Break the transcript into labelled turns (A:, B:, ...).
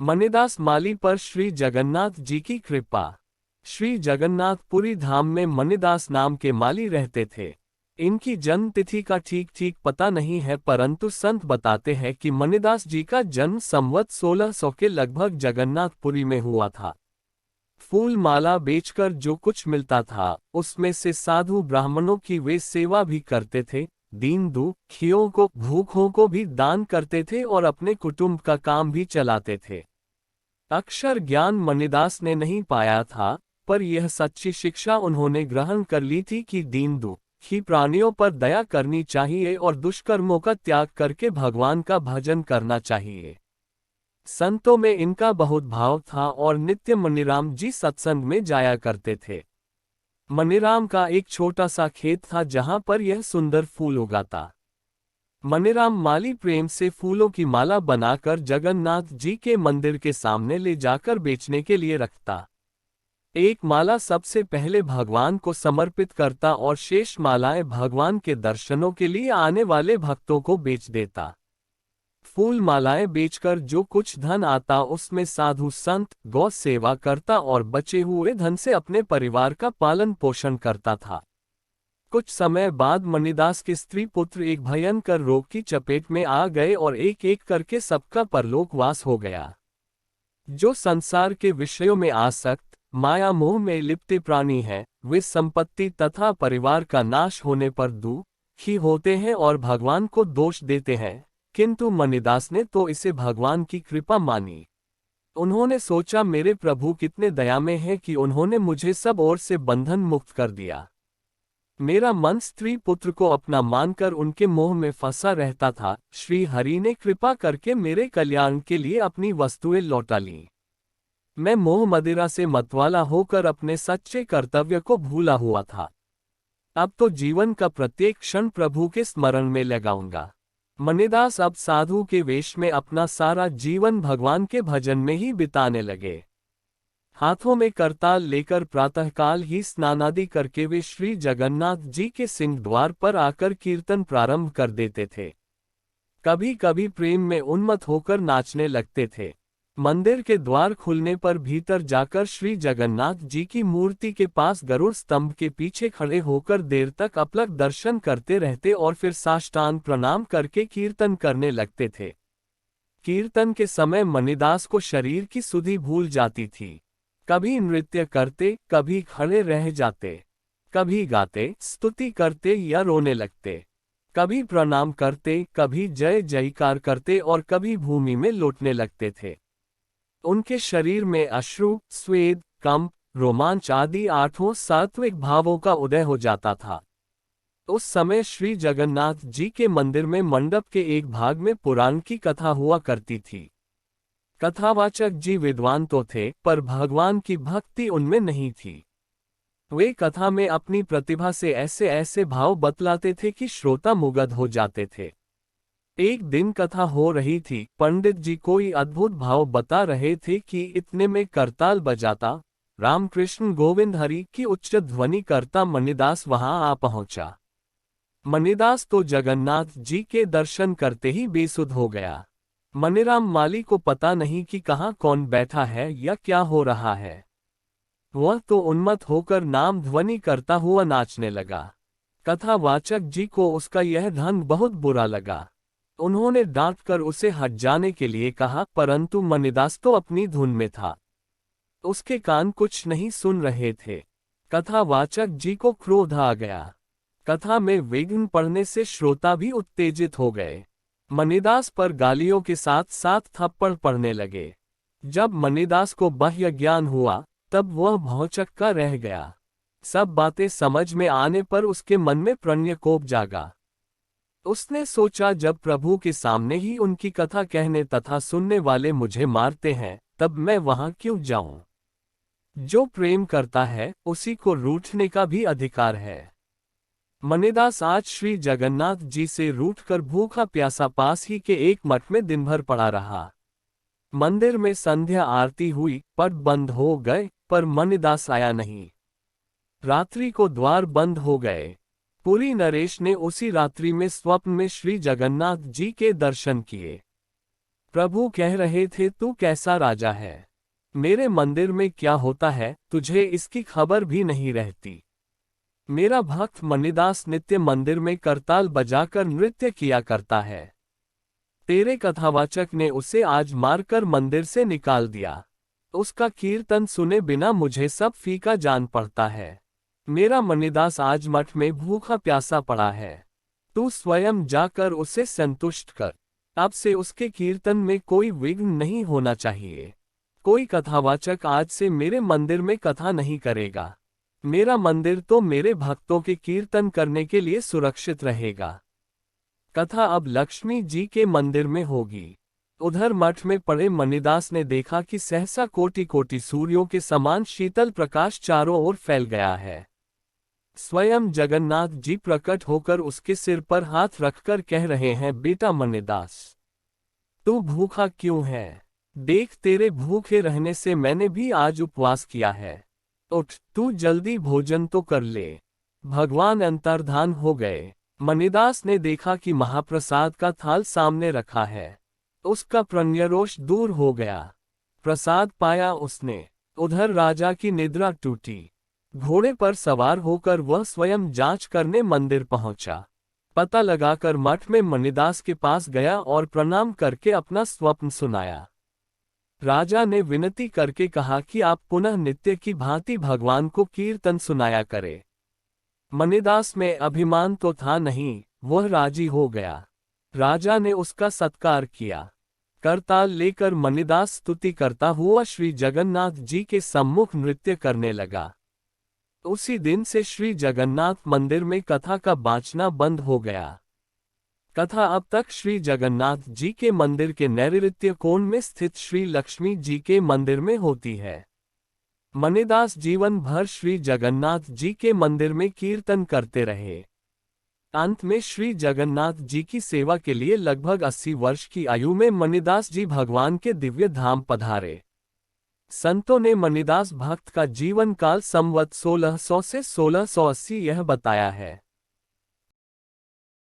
A: मणिदास माली पर श्री जगन्नाथ जी की कृपा। श्री जगन्नाथपुरी धाम में मणिदास नाम के माली रहते थे। इनकी जन्म तिथि का ठीक ठीक पता नहीं है, परंतु संत बताते हैं कि मणिदास जी का जन्म संवत 1600 के लगभग जगन्नाथपुरी में हुआ था। फूल माला बेचकर जो कुछ मिलता था उसमें से साधु ब्राह्मणों की वे सेवा भी करते थे, दीन दुखियों को भूखों को भी दान करते थे और अपने कुटुंब का काम भी चलाते थे। अक्षर ज्ञान मणिदास ने नहीं पाया था, पर यह सच्ची शिक्षा उन्होंने ग्रहण कर ली थी कि दीन दुखी प्राणियों पर दया करनी चाहिए और दुष्कर्मों का त्याग करके भगवान का भजन करना चाहिए। संतों में इनका बहुत भाव था और नित्य मणिराम जी सत्संग में जाया करते थे। मणिराम का एक छोटा सा खेत था जहां पर यह सुंदर फूल उगाता। मणिराम माली प्रेम से फूलों की माला बनाकर जगन्नाथ जी के मंदिर के सामने ले जाकर बेचने के लिए रखता। एक माला सबसे पहले भगवान को समर्पित करता और शेष मालाएं भगवान के दर्शनों के लिए आने वाले भक्तों को बेच देता। फूल मालाएं बेचकर जो कुछ धन आता उसमें साधु संत गौ सेवा करता और बचे हुए धन से अपने परिवार का पालन पोषण करता था। कुछ समय बाद मणिदास के स्त्री पुत्र एक भयंकर रोग की चपेट में आ गए और एक एक करके सबका परलोकवास हो गया। जो संसार के विषयों में आसक्त माया मोह में लिप्त प्राणी हैं, वे संपत्ति तथा परिवार का नाश होने पर दुखी होते हैं और भगवान को दोष देते हैं, किंतु मणिदास ने तो इसे भगवान की कृपा मानी। उन्होंने सोचा मेरे प्रभु कितने दयामय हैं कि उन्होंने मुझे सब ओर से बंधन मुक्त कर दिया। मेरा मन स्त्री पुत्र को अपना मानकर उनके मोह में फंसा रहता था। श्री हरि ने कृपा करके मेरे कल्याण के लिए अपनी वस्तुएं लौटा लीं। मैं मोह मदिरा से मतवाला होकर अपने सच्चे कर्तव्य को भूला हुआ था। अब तो जीवन का प्रत्येक क्षण प्रभु के स्मरण में लगाऊंगा। मणिदास अब साधु के वेश में अपना सारा जीवन भगवान के भजन में ही बिताने लगे। हाथों में करताल लेकर प्रातःकाल ही स्नानादि करके वे श्री जगन्नाथ जी के सिंह द्वार पर आकर कीर्तन प्रारंभ कर देते थे। कभी कभी प्रेम में उन्मत्त होकर नाचने लगते थे। मंदिर के द्वार खुलने पर भीतर जाकर श्री जगन्नाथ जी की मूर्ति के पास गरुड़ स्तंभ के पीछे खड़े होकर देर तक अपलक दर्शन करते रहते और फिर साष्टांग प्रणाम करके कीर्तन करने लगते थे। कीर्तन के समय मणिदास को शरीर की सुधि भूल जाती थी। कभी नृत्य करते, कभी खड़े रह जाते, कभी गाते, स्तुति करते या रोने लगते, कभी प्रणाम करते, कभी जय जयकार करते और कभी भूमि में लौटने लगते थे। उनके शरीर में अश्रु, स्वेद, कंप, रोमांच आदि आठों सात्विक भावों का उदय हो जाता था। उस समय श्री जगन्नाथ जी के मंदिर में मंडप के एक भाग में पुराण की कथा हुआ करती थी। कथावाचक जी विद्वान तो थे, पर भगवान की भक्ति उनमें नहीं थी। वे कथा में अपनी प्रतिभा से ऐसे ऐसे भाव बतलाते थे कि श्रोता मुग्ध हो जाते थे। एक दिन कथा हो रही थी, पंडित जी कोई अद्भुत भाव बता रहे थे कि इतने में करताल बजाता रामकृष्ण गोविंद हरि की उच्च ध्वनि करता मणिदास वहां आ पहुंचा। मणिदास तो जगन्नाथ जी के दर्शन करते ही बेसुध हो गया। मणिराम माली को पता नहीं कि कहाँ कौन बैठा है या क्या हो रहा है। वह तो उन्मत्त होकर नाम ध्वनि करता हुआ नाचने लगा। कथावाचक जी को उसका यह ढंग बहुत बुरा लगा। उन्होंने डांटकर उसे हट जाने के लिए कहा, परंतु मणिदास तो अपनी धुन में था। उसके कान कुछ नहीं सुन रहे थे। कथावाचक जी को क्रोध आ गया। कथा में विघ्न पड़ने से श्रोता भी उत्तेजित हो गए। मणिदास पर गालियों के साथ साथ थप्पड़ पड़ने लगे। जब मणिदास को बाह्य ज्ञान हुआ तब वह भौंचक्का रह गया। सब बातें समझ में आने पर उसके मन में प्रण्यकोप जागा। उसने सोचा, जब प्रभु के सामने ही उनकी कथा कहने तथा सुनने वाले मुझे मारते हैं, तब मैं वहां क्यों जाऊं? जो प्रेम करता है उसी को रूठने का भी अधिकार है। मणिदास आज श्री जगन्नाथ जी से रूठकर भूखा प्यासा पास ही के एक मठ में दिन भर पड़ा रहा। मंदिर में संध्या आरती हुई, पट बंद हो गए, पर मणिदास आया नहीं। रात्रि को द्वार बंद हो गए। पुरी नरेश ने उसी रात्रि में स्वप्न में श्री जगन्नाथ जी के दर्शन किए। प्रभु कह रहे थे, तू कैसा राजा है, मेरे मंदिर में क्या होता है, तुझे इसकी खबर भी नहीं रहती। मेरा भक्त मणिदास नित्य मंदिर में करताल बजाकर नृत्य किया करता है। तेरे कथावाचक ने उसे आज मारकर मंदिर से निकाल दिया। उसका कीर्तन सुने बिना मुझे सब फीका जान पड़ता है। मेरा मणिदास आज मठ में भूखा प्यासा पड़ा है। तू स्वयं जाकर उसे संतुष्ट कर। अब से उसके कीर्तन में कोई विघ्न नहीं होना चाहिए। कोई कथावाचक आज से मेरे मंदिर में कथा नहीं करेगा। मेरा मंदिर तो मेरे भक्तों के कीर्तन करने के लिए सुरक्षित रहेगा। कथा अब लक्ष्मी जी के मंदिर में होगी। उधर मठ में पड़े मणिदास ने देखा कि सहसा कोटि कोटि सूर्यों के समान शीतल प्रकाश चारों ओर फैल गया है। स्वयं जगन्नाथ जी प्रकट होकर उसके सिर पर हाथ रखकर कह रहे हैं, बेटा मणिदास, तू भूखा क्यों है? देख, तेरे भूखे रहने से मैंने भी आज उपवास किया है। उठ, तू जल्दी भोजन तो कर ले। भगवान अंतर्धान हो गए। मणिदास ने देखा कि महाप्रसाद का थाल सामने रखा है। उसका प्रणयरोष दूर हो गया। प्रसाद पाया उसने। उधर राजा की निद्रा टूटी। घोड़े पर सवार होकर वह स्वयं जांच करने मंदिर पहुंचा। पता लगाकर मठ में मणिदास के पास गया और प्रणाम करके अपना स्वप्न सुनाया। राजा ने विनती करके कहा कि आप पुनः नित्य की भांति भगवान को कीर्तन सुनाया करें। मणिदास में अभिमान तो था नहीं, वह राजी हो गया। राजा ने उसका सत्कार किया। करताल लेकर मणिदास स्तुति करता हुआ श्री जगन्नाथ जी के सम्मुख नृत्य करने लगा। उसी दिन से श्री जगन्नाथ मंदिर में कथा का बाँचना बंद हो गया। कथा अब तक श्री जगन्नाथ जी के मंदिर के नैऋत्य कोण में स्थित श्री लक्ष्मी जी के मंदिर में होती है। मणिदास जीवन भर श्री जगन्नाथ जी के मंदिर में कीर्तन करते रहे। अंत में श्री जगन्नाथ जी की सेवा के लिए लगभग 80 वर्ष की आयु में मणिदास जी भगवान के दिव्य धाम पधारे। संतों ने मणिदास भक्त का जीवन काल संवत 1600 से 1680 यह बताया है।